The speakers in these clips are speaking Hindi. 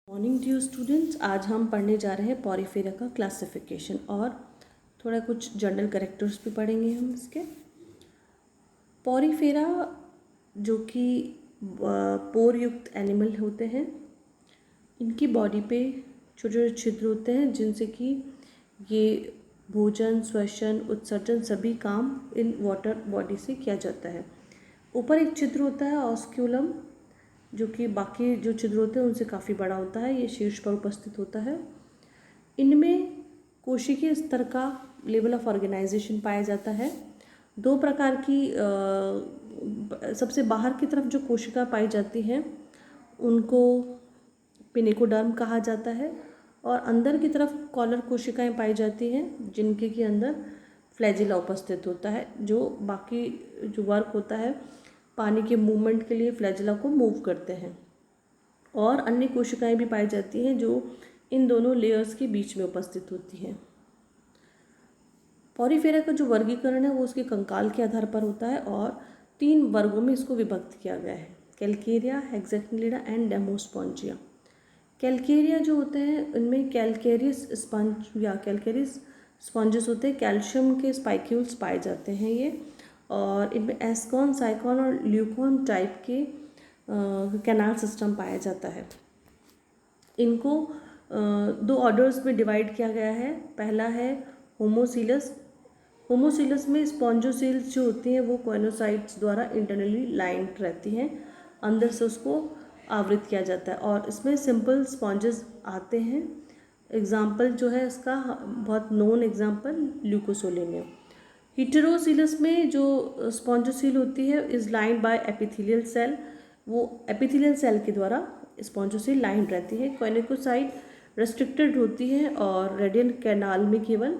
मॉर्निंग डियर स्टूडेंट्स, आज हम पढ़ने जा रहे हैं पॉरीफेरा का क्लासिफिकेशन और थोड़ा कुछ जनरल कैरेक्टर्स भी पढ़ेंगे हम इसके। पॉरीफेरा जो कि पोर युक्त एनिमल होते हैं, इनकी बॉडी पे छोटे छोटे छिद्र होते हैं जिनसे कि ये भोजन, श्वसन, उत्सर्जन सभी काम इन वाटर बॉडी से किया जाता है। ऊपर एक छिद्र होता है ऑस्क्यूलम, जो कि बाकी जो छिद्र होते हैं उनसे काफ़ी बड़ा होता है। ये शीर्ष पर उपस्थित होता है। इनमें कोशिकीय स्तर का लेवल ऑफ ऑर्गेनाइजेशन पाया जाता है। दो प्रकार की सबसे बाहर की तरफ जो कोशिका पाई जाती हैं उनको पिनेकोडर्म कहा जाता है, और अंदर की तरफ कॉलर कोशिकाएं पाई जाती हैं जिनके के अंदर फ्लैजिला उपस्थित होता है। जो बाकी जो वर्क होता है पानी के मूवमेंट के लिए फ्लैजिला को मूव करते हैं। और अन्य कोशिकाएं भी पाई जाती हैं जो इन दोनों लेयर्स के बीच में उपस्थित होती हैं। पॉरीफेरा का जो वर्गीकरण है वो उसके कंकाल के आधार पर होता है और 3 वर्गों में इसको विभक्त किया गया है: कैल्केरिया, हेक्सेक्टिनिडा एंड डेमोस्पॉन्जिया। कैल्केरिया जो होते हैं उनमें कैल्केरियस स्पंज या कैल्केरियस स्पॉन्जेस होते हैं। कैल्शियम के स्पाइक्यूल्स पाए जाते हैं ये, और इनमें एस्कॉन, साइकॉन और ल्यूकॉन टाइप के कैनाल सिस्टम पाया जाता है। इनको 2 ऑर्डर्स में डिवाइड किया गया है। पहला है होमोसीलस। होमोसीलस में स्पॉन्जोसील्स जो होती हैं वो कॉइनोसाइट्स द्वारा इंटरनली लाइंड रहती हैं, अंदर से उसको आवृत किया जाता है, और इसमें सिंपल स्पॉन्जेस आते हैं। एग्जाम्पल जो है इसका बहुत नोन एग्जाम्पल ल्यूकोसोलेनियम। हीटेरोसीलस में जो स्पॉन्जोसील होती है is lined by epithelial cell. वो एपिथेलियल सेल के द्वारा स्पॉन्जोसील लाइंड रहती है। कॉनिकोसाइट रेस्ट्रिक्टेड होती है और रेडियल कैनाल में केवल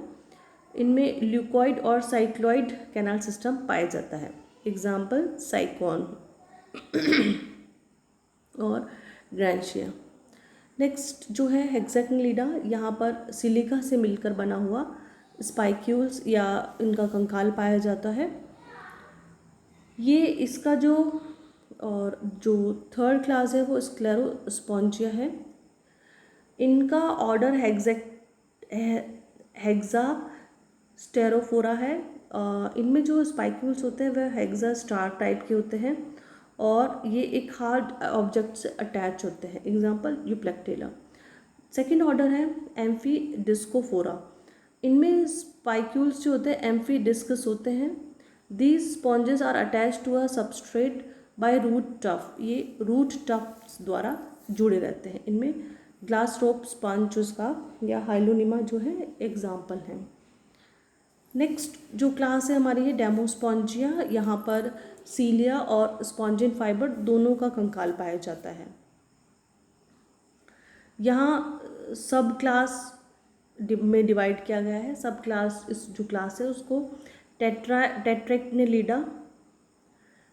इनमें ल्यूकॉइड और साइक्लॉइड कैनाल सिस्टम पाया जाता है। एग्जाम्पल साइकॉन और ग्रैंशिया। नेक्स्ट जो है हेक्सेक्टिनिडा, यहाँ पर सिलिका से मिलकर बना हुआ स्पाइक्यूल्स या इनका कंकाल पाया जाता है। ये इसका जो थर्ड क्लास है वो स्क्लेरोस्पॉन्जिया है। इनका ऑर्डर हेक्सा स्टेरोफोरा है। इनमें जो स्पाइक्यूल्स होते हैं वह हेक्सा स्टार टाइप के होते हैं और ये एक हार्ड ऑब्जेक्ट से अटैच होते हैं। Example Euplectella. सेकेंड ऑर्डर है एम्फी डिस्कोफोरा। इनमें स्पाइक्यूल्स जो होते हैं एम्फी डिस्कस होते हैं। These sponges are attach to a substrate by root tuft. ये रूट टफ्स द्वारा जुड़े रहते हैं। इनमें ग्लास रोप स्पंज उसका या हाइलोनिमा जो है एग्जाम्पल है। नेक्स्ट जो क्लास है हमारी है डेमोस्पॉन्जिया। यहाँ पर सीलिया और स्पॉन्जिन फाइबर दोनों का कंकाल पाया जाता है। यहाँ सब क्लास में डिवाइड किया गया है। सब क्लास इस जो क्लास है उसको टेट्रेक्टिनिडा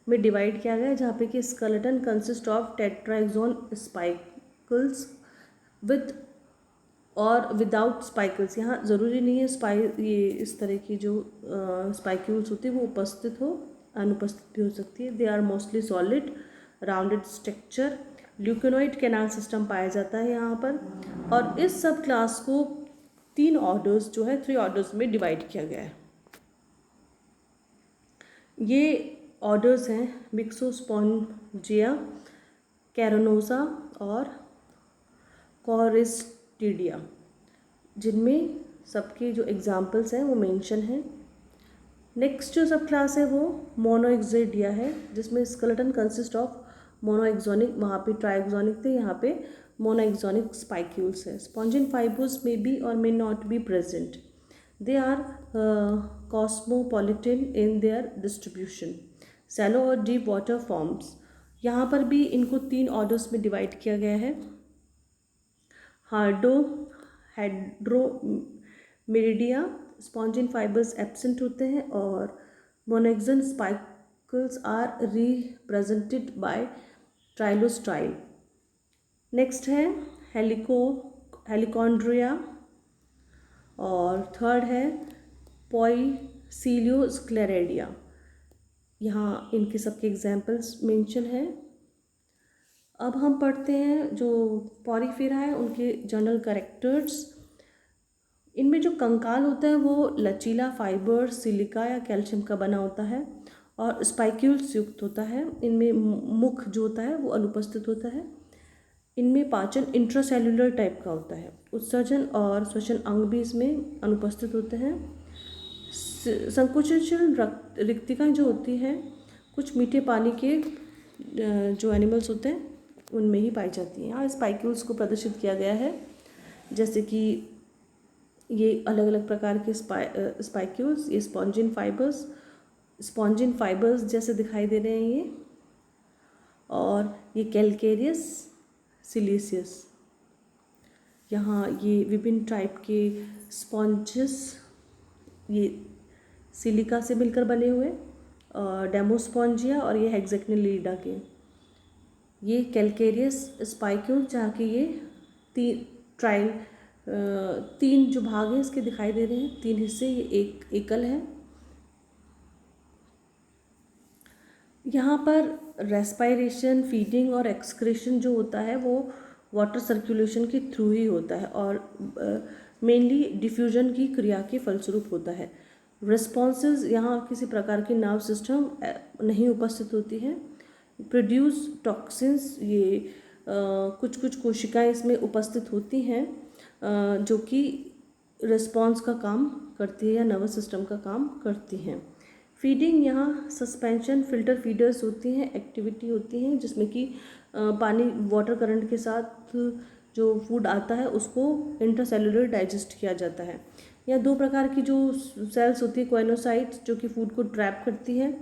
में डिवाइड किया गया है, जहाँ पे कि स्केलेटन कंसिस्ट ऑफ टेट्राएक्सोन स्पाइकल्स विद और विदाउट स्पाइकल्स। यहाँ ज़रूरी नहीं है ये इस तरह की जो स्पाइक्यूल्स होती है वो उपस्थित हो, अनुपस्थित भी हो सकती है। They are mostly solid rounded structure. Leuconoid canal system पाया जाता है यहाँ पर। और इस सब क्लास को 3 ऑर्डर्स जो है 3 ऑर्डर्स में डिवाइड किया गया है। ये ऑर्डर्स हैं मिक्सोस्पॉन्जिया, कैरोनोसा और कोरिस्टिडिया, जिनमें सबके जो एग्जाम्पल्स हैं वो मेंशन हैं। नेक्स्ट जो सब क्लास है वो मोनोएक्सोडिया है, जिसमें स्केलेटन कंसिस्ट ऑफ मोनोएक्सोनिक, वहाँ पे ट्राइएक्सोनिक थे, यहाँ पे मोनोएक्सोनिक स्पाइक्यूल्स है। Spongin fibres may be or may not be present. They are cosmopolitan in their distribution, shallow or deep water forms. यहाँ पर भी इनको 3 ऑर्डर्स में डिवाइड किया गया है। हाइड्रोमेरिडिया स्पॉन्जिन फाइबर्स एब्सेंट होते हैं और मोनोएक्सोन स्पाइकल्स आर रिप्रेजेंटेड बाय ट्राइलोस्टाइल। नेक्स्ट है हेलिकोन्ड्रिया और थर्ड है पॉइसिलियोस्क्लेरेडिया। यहाँ इनके सबके एग्जाम्पल्स मेंशन है। अब हम पढ़ते हैं जो पॉरीफेरा है उनके जनरल कैरेक्टर्स। इनमें जो कंकाल होता है वो लचीला फाइबर सिलिका या कैल्शियम का बना होता है और स्पाइक्यूल्स युक्त होता है। इनमें मुख जो होता है वो अनुपस्थित होता है। इनमें पाचन इंट्रासेल्युलर टाइप का होता है। उत्सर्जन और श्वसन अंग भी इसमें अनुपस्थित होते हैं। संकुचनशील रिक्तिकाएँ जो होती हैं कुछ मीठे पानी के जो एनिमल्स होते हैं उनमें ही पाई जाती हैं। यहाँ स्पाइक्यूल्स को प्रदर्शित किया गया है, जैसे कि ये अलग अलग प्रकार के स्पाइक्यूल्स, ये स्पॉन्जिन फाइबर्स जैसे दिखाई दे रहे हैं ये, और ये कैलकेरियस सिलिसियस। यहाँ ये विभिन्न टाइप के स्पॉन्जेस ये सिलिका से मिलकर बने हुए, डेमोस्पॉन्जिया और ये हेक्सेक्टिलिडा के। ये कैलकेरियस स्पाइक्यूल जहाँ के ये तीन जो भाग हैं इसके दिखाई दे रहे हैं, 3 हिस्से, ये एक एकल है। यहाँ पर रेस्पायरेशन, फीडिंग और एक्सक्रीशन जो होता है वो वाटर सर्कुलेशन के थ्रू ही होता है और मेनली डिफ्यूजन की क्रिया के फलस्वरूप होता है। रिस्पॉन्सेज यहाँ किसी प्रकार की नर्व सिस्टम नहीं उपस्थित होती है। प्रोड्यूस टॉक्सिन्स, ये कुछ कोशिकाएं इसमें उपस्थित होती हैं जो कि रिस्पॉन्स का काम करती है या नर्वस सिस्टम का काम करती हैं। फीडिंग, यहाँ सस्पेंशन फिल्टर फीडर्स होती हैं, एक्टिविटी होती हैं जिसमें कि पानी वाटर करंट के साथ जो फूड आता है उसको इंट्रासेल्युलर डाइजेस्ट किया जाता है। या 2 प्रकार की जो सेल्स होती है क्वाइनोसाइट्स जो कि फूड को ट्रैप करती है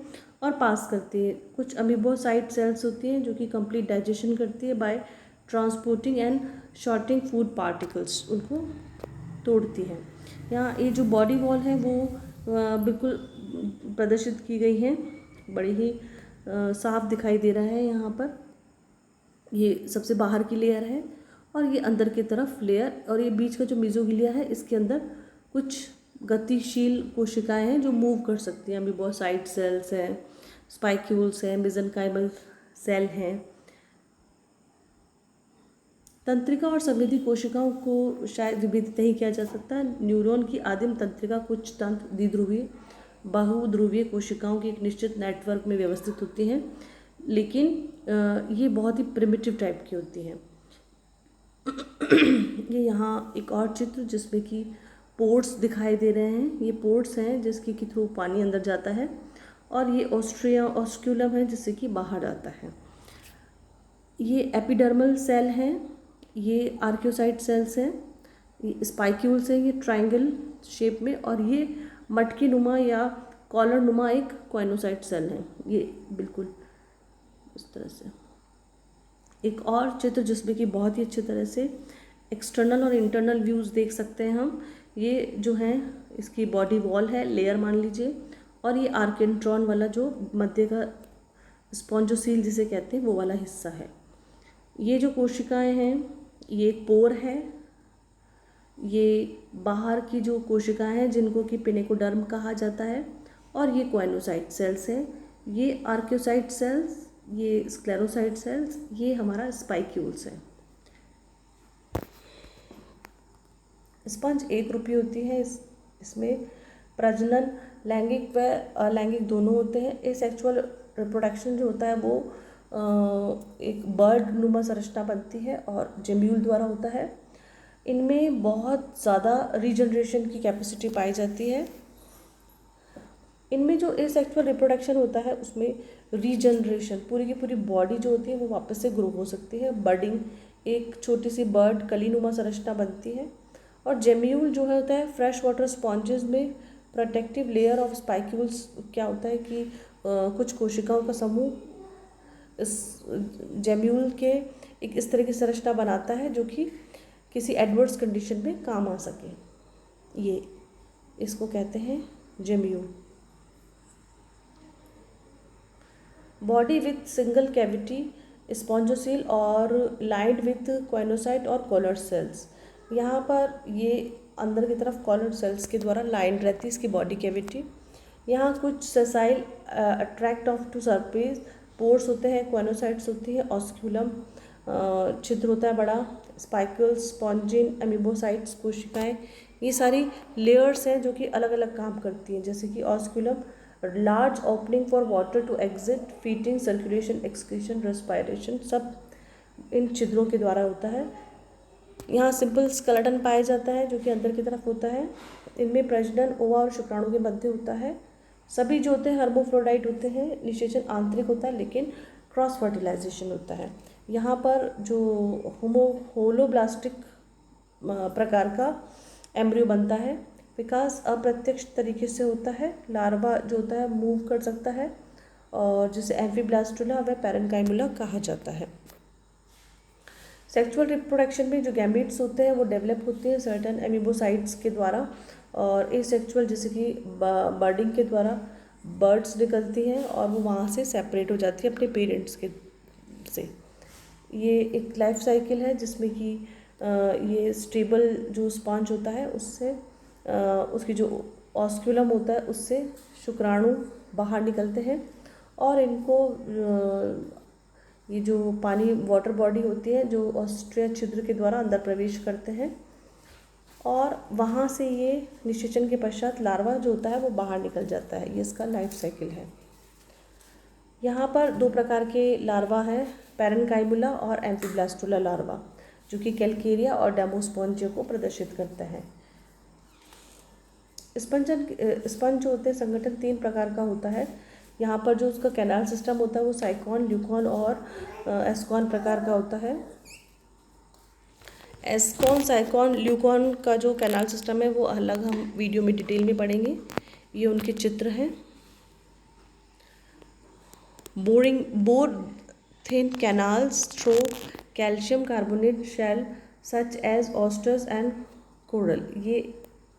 और पास करती है। कुछ अमीबोसाइट सेल्स होती हैं जो कि कंप्लीट डाइजेशन करती है by transporting and sorting food particles, उनको तोड़ती है। यहाँ ये जो बॉडी वॉल है वो बिल्कुल प्रदर्शित की गई है, बड़ी ही साफ दिखाई दे रहा है। यहाँ पर ये सबसे बाहर की लेयर है और ये अंदर की तरफ लेयर, और ये बीच का जो मीजोगिलिया है इसके अंदर कुछ गतिशील कोशिकाएं हैं जो मूव कर सकती हैं। अमीबोसाइट सेल्स हैं, स्पाइक्यूल्स हैं, मेसेनकाइमल सेल हैं। तंत्रिका और संवेदी कोशिकाओं को शायद विभेदित नहीं किया जा सकता। न्यूरॉन की आदिम तंत्रिका कुछ तंत्र द्विध्रुवीय बहुध्रुवीय कोशिकाओं के एक निश्चित नेटवर्क में व्यवस्थित होती हैं, लेकिन ये बहुत ही प्रिमिटिव टाइप की होती हैं। ये यहाँ एक और चित्र जिसमें कि पोर्ट्स दिखाई दे रहे हैं। ये पोर्ट्स हैं जिसके के थ्रू पानी अंदर जाता है, और ये ऑस्क्यूलम है जिससे कि बाहर आता है। ये एपिडर्मल सेल हैं, ये आर्कियोसाइट सेल्स हैं, ये स्पाइक्यूल्स हैं, ये ट्रायंगल शेप में, और ये मटकी नुमा या कॉलर नुमा एक क्वाइनोसाइट सेल है। ये बिल्कुल इस तरह से। एक और चित्र जिसमें कि बहुत ही अच्छी तरह से एक्सटर्नल और इंटरनल व्यूज़ देख सकते हैं हम। ये जो है इसकी बॉडी वॉल है, लेयर मान लीजिए, और ये आर्केंट्रॉन वाला जो मध्य का स्पॉन्जोसील जिसे कहते हैं वो वाला हिस्सा है। ये जो कोशिकाएं हैं ये एक पोर है। ये बाहर की जो कोशिकाएं हैं जिनको कि पिनेकोडर्म कहा जाता है, और ये क्वाइनोसाइट सेल्स हैं। ये आर्कियोसाइट सेल्स, ये स्क्लेरोसाइट सेल्स, ये हमारा स्पाइक्यूल्स है। स्पंज एक रूपी होती है। इसमें प्रजनन लैंगिक व अलैंगिक दोनों होते हैं। एसेक्सुअल रिप्रोडक्शन जो होता है वो एक बर्ड नुमा संरचना बनती है और जेम्यूल द्वारा होता है। इनमें बहुत ज़्यादा रीजनरेशन की कैपेसिटी पाई जाती है। इनमें जो एसेक्सुअल रिप्रोडक्शन होता है उसमें रीजनरेशन, पूरी की पूरी बॉडी जो होती है वो वापस से ग्रो हो सकती है। बर्डिंग, एक छोटी सी बर्ड कलीनुमा संरचना बनती है। और जेम्यूल जो होता है फ्रेश वाटर स्पॉन्जेस में प्रोटेक्टिव लेयर ऑफ स्पाइक्यूल्स, क्या होता है कि कुछ कोशिकाओं का समूह इस जेम्यूल के एक इस तरह की संरचना बनाता है जो कि किसी एडवर्स कंडीशन में काम आ सके। ये इसको कहते हैं gemmule. Body with single cavity spongocoel और लाइंड विथ क्वाइनोसाइट और कॉलर सेल्स। यहाँ पर ये अंदर की तरफ कॉलर सेल्स के द्वारा लाइंड रहती है इसकी बॉडी कैविटी। यहाँ कुछ sessile attract of to surface pores होते हैं, क्वाइनोसाइट्स होती है, ऑस्क्यूलम छिद्र होता है बड़ा, स्पाइकल्स, स्पॉन्जिन, अमीबोसाइट्स कोशिकाएं, ये सारी लेयर्स हैं जो कि अलग अलग काम करती हैं। जैसे कि osculum, large opening for water to exit, feeding, circulation, excretion, respiration, सब इन छिद्रों के द्वारा होता है। यहाँ सिंपल स्केलेटन पाया जाता है जो कि अंदर की तरफ होता है। इनमें प्रजनन ओवा और शुक्राणु के मध्य होता है। सभी जो होते हैं हर्मोफ्रोडाइट होते हैं। निषेचन आंतरिक होता है लेकिन क्रॉस फर्टिलाइजेशन होता है। यहाँ पर जो होलोब्लास्टिक प्रकार का एम्ब्रियो बनता है। विकास अप्रत्यक्ष तरीके से होता है। लार्वा जो होता है मूव कर सकता है और जिसे एम्फीब्लास्टुला व पैरेन्काइमुला कहा जाता है। सेक्सुअल रिप्रोडक्शन में जो गैमीट्स होते हैं वो डेवलप होते हैं सर्टेन एमीबोसाइट्स के द्वारा, और एसेक्सुअल जैसे कि बर्डिंग के द्वारा बर्ड्स निकलती हैं और वो वहाँ से सेपरेट हो जाती है अपने पेरेंट्स के से। ये एक लाइफ साइकिल है जिसमें कि ये स्टेबल जो स्पॉन्ज होता है उससे उसकी जो ऑस्क्यूलम होता है उससे शुक्राणु बाहर निकलते हैं और इनको ये जो पानी वाटर बॉडी होती है जो ऑस्ट्रिया छिद्र के द्वारा अंदर प्रवेश करते हैं और वहाँ से ये निषेचन के पश्चात लार्वा जो होता है वो बाहर निकल जाता है। ये इसका लाइफ साइकिल है। यहाँ पर दो प्रकार के लार्वा हैं, पैरेन्काइमुला और एम्फीब्लास्टुला लार्वा, जो कि कैल्केरिया और डेमोस्पोंजिया को प्रदर्शित करता है। स्पंज जो होते हैं संगठन 3 प्रकार का होता है। यहाँ पर जो उसका कैनाल सिस्टम होता है वो साइकॉन, ल्यूकॉन और एस्कॉन प्रकार का होता है। एस्कॉन, साइकॉन, ल्यूकॉन का जो कैनाल सिस्टम है वो अलग हम वीडियो में डिटेल में पढ़ेंगे। ये उनके चित्र हैं। Bore thin canals through calcium carbonate shell such as oysters and coral. ये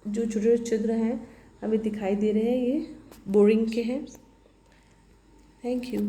जो छोटे छोटे छिद्र हैं हमें दिखाई दे रहे हैं, ये बोरिंग के हैं। Thank you.